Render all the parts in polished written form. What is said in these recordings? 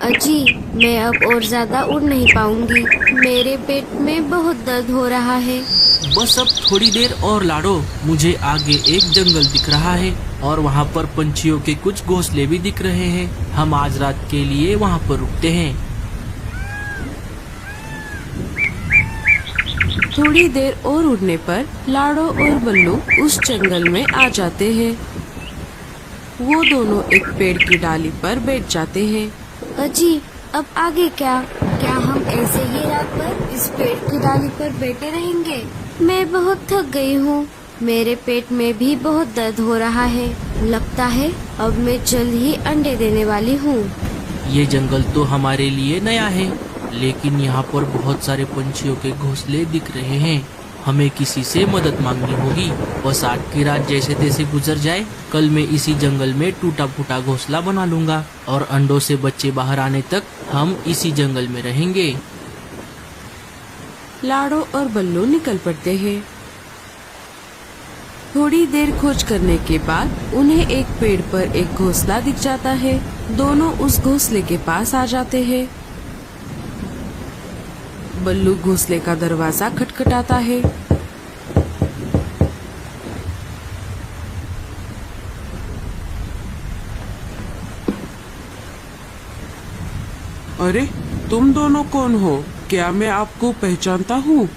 अजी, मैं अब और ज्यादा उड़ नहीं पाऊंगी। मेरे पेट में बहुत दर्द हो रहा है। बस अब थोड़ी देर और लाडो, मुझे आगे एक जंगल दिख रहा है और वहाँ पर पंछियों के कुछ घोंसले भी दिख रहे हैं। हम आज रात के लिए वहाँ पर रुकते हैं। थोड़ी देर और उड़ने पर लाडो और बल्लू उस जंगल में आ जाते हैं। वो दोनों एक पेड़ की डाली पर बैठ जाते हैं। अजी, अब आगे क्या? क्या हम ऐसे ही रात भर इस पेड़ की डाली पर बैठे रहेंगे? मैं बहुत थक गई हूँ। मेरे पेट में भी बहुत दर्द हो रहा है। लगता है अब मैं जल्द ही अंडे देने वाली हूँ। ये जंगल तो हमारे लिए नया है, लेकिन यहाँ पर बहुत सारे पंछियों के घोंसले दिख रहे हैं। हमें किसी से मदद मांगनी होगी। बस आज की रात जैसे तैसे गुजर जाए। कल मैं इसी जंगल में टूटा फूटा घोंसला बना लूंगा और अंडों से बच्चे बाहर आने तक हम इसी जंगल में रहेंगे। लाडो और बल्लू निकल पड़ते हैं। थोड़ी देर खोज करने के बाद उन्हें एक पेड़ पर एक घोंसला दिख जाता है। दोनों उस घोंसले के पास आ जाते हैं। बल्लू घोंसले का दरवाजा खटखटाता है। अरे, तुम दोनों कौन हो? क्या मैं आपको पहचानता हूँ?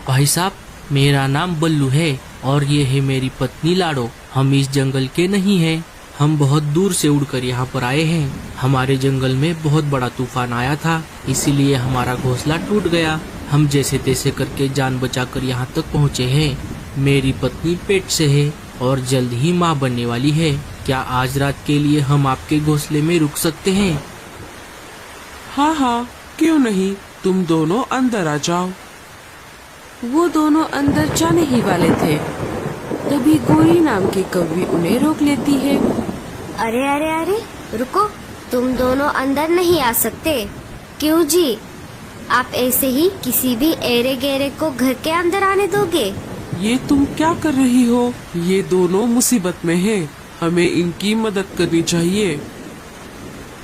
भाई साहब, मेरा नाम बल्लू है और ये है मेरी पत्नी लाडो। हम इस जंगल के नहीं हैं। हम बहुत दूर से उड़कर यहाँ पर आए हैं। हमारे जंगल में बहुत बड़ा तूफान आया था, इसीलिए हमारा घोंसला टूट गया। हम जैसे तैसे करके जान बचाकर यहाँ तक पहुँचे हैं। मेरी पत्नी पेट से है और जल्द ही माँ बनने वाली है। क्या आज रात के लिए हम आपके घोंसले में रुक सकते हैं? हाँ हाँ, क्यों नहीं। तुम दोनों अंदर आ जाओ। वो दोनों अंदर जाने ही वाले थे, तभी गोरी नाम की कौवी उन्हें रोक लेती है। अरे अरे अरे, रुको, तुम दोनों अंदर नहीं आ सकते। क्यों जी? आप ऐसे ही किसी भी एरे गहरे को घर के अंदर आने दोगे? ये तुम क्या कर रही हो? ये दोनों मुसीबत में हैं। हमें इनकी मदद करनी चाहिए।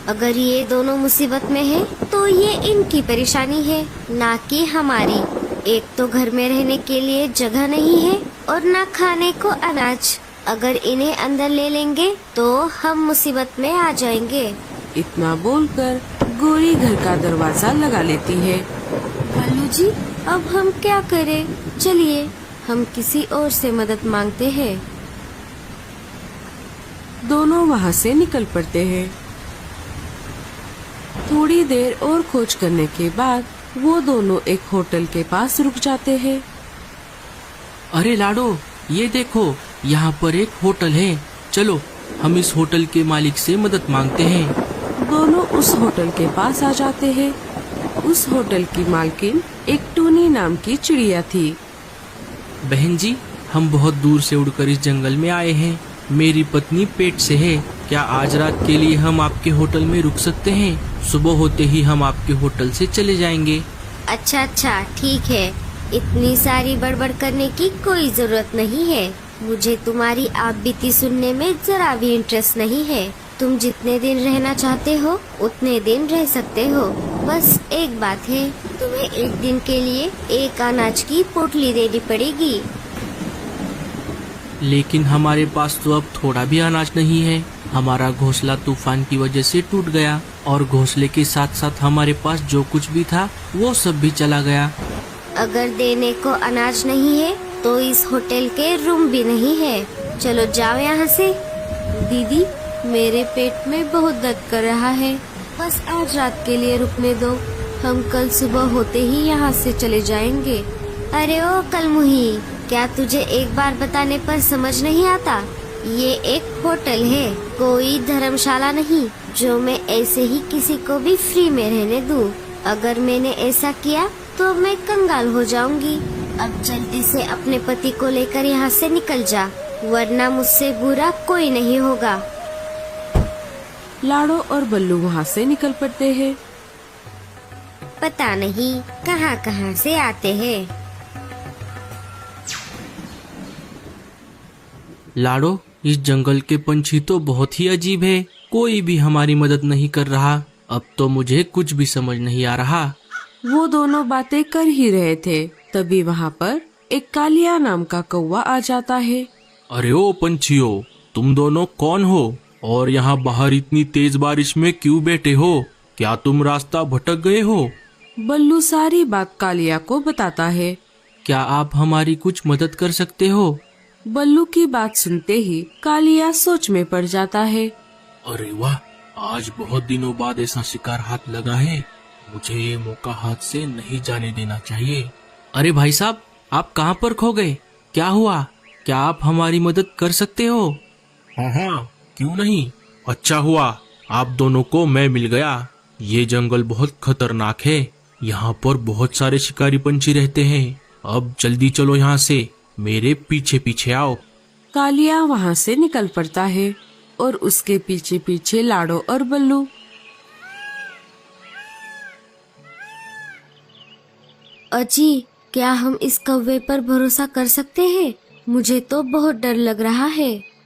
अगर ये दोनों मुसीबत में हैं, तो ये इनकी परेशानी है, ना कि हमारी। एक तो घर में रहने के लिए जगह नहीं है और ना खाने को अनाज। अगर इन्हें अंदर ले लेंगे तो हम मुसीबत में आ जाएंगे। इतना बोलकर गोरी घर का दरवाजा लगा लेती है। बल्लू जी, अब हम क्या करें? चलिए, हम किसी और से मदद मांगते हैं। दोनों वहाँ से निकल पड़ते हैं। थोड़ी देर और खोज करने के बाद वो दोनों एक होटल के पास रुक जाते हैं। अरे लाडो, ये देखो, यहाँ पर एक होटल है। चलो, हम इस होटल के मालिक से मदद मांगते हैं। दोनों उस होटल के पास आ जाते हैं। उस होटल की मालकिन एक टूनी नाम की चिड़िया थी। बहन जी, हम बहुत दूर से उड़कर इस जंगल में आए हैं। मेरी पत्नी पेट से है। क्या आज रात के लिए हम आपके होटल में रुक सकते हैं? सुबह होते ही हम आपके होटल से चले जाएंगे। अच्छा अच्छा, ठीक है। इतनी सारी बड़बड़ करने की कोई जरूरत नहीं है। मुझे तुम्हारी आप बीती सुनने में जरा भी इंटरेस्ट नहीं है। तुम जितने दिन रहना चाहते हो उतने दिन रह सकते हो। बस एक बात है, तुम्हें एक दिन के लिए एक अनाज की पोटली देनी पड़ेगी। लेकिन हमारे पास तो अब थोड़ा भी अनाज नहीं है। हमारा घोंसला तूफान की वजह से टूट गया और घोंसले के साथ साथ हमारे पास जो कुछ भी था वो सब भी चला गया। अगर देने को अनाज नहीं है तो इस होटल के रूम भी नहीं है। चलो जाओ यहाँ से। दीदी, मेरे पेट में बहुत दर्द कर रहा है। बस आज रात के लिए रुकने दो। हम कल सुबह होते ही यहाँ से चले जाएंगे। अरे ओ कलमुही, क्या तुझे एक बार बताने पर समझ नहीं आता? ये एक होटल है, कोई धर्मशाला नहीं, जो मैं ऐसे ही किसी को भी फ्री में रहने दूं। अगर मैंने ऐसा किया तो मैं कंगाल हो जाऊंगी। अब जल्दी से अपने पति को लेकर यहाँ से निकल जा, वरना मुझसे बुरा कोई नहीं होगा। लाडो और बल्लू वहाँ से निकल पड़ते हैं। पता नहीं कहाँ कहाँ से आते हैं। लाडो, इस जंगल के पंछी तो बहुत ही अजीब है। कोई भी हमारी मदद नहीं कर रहा। अब तो मुझे कुछ भी समझ नहीं आ रहा। वो दोनों बातें कर ही रहे थे, तभी वहाँ पर एक कालिया नाम का कौवा आ जाता है। अरे ओ पंछियों, तुम दोनों कौन हो और यहाँ बाहर इतनी तेज बारिश में क्यों बैठे हो? क्या तुम रास्ता भटक गए हो? बल्लू सारी बात कालिया को बताता है। क्या आप हमारी कुछ मदद कर सकते हो? बल्लू की बात सुनते ही कालिया सोच में पड़ जाता है। अरे वाह, आज बहुत दिनों बाद ऐसा शिकार हाथ लगा है। मुझे ये मौका हाथ से नहीं जाने देना चाहिए। अरे भाई साहब, आप कहाँ पर खो गए? क्या हुआ? क्या आप हमारी मदद कर सकते हो? हाँ हाँ, क्यों नहीं। अच्छा हुआ आप दोनों को मैं मिल गया। ये जंगल बहुत खतरनाक है, यहाँ पर बहुत सारे शिकारी पंछी रहते हैं। अब जल्दी चलो यहाँ से, मेरे पीछे पीछे आओ। कालिया वहाँ से निकल पड़ता है और उसके पीछे पीछे लाडो और बल्लू। अजी, क्या हम इस कौवे पर भरोसा कर सकते हैं? मुझे तो बहुत डर लग रहा है।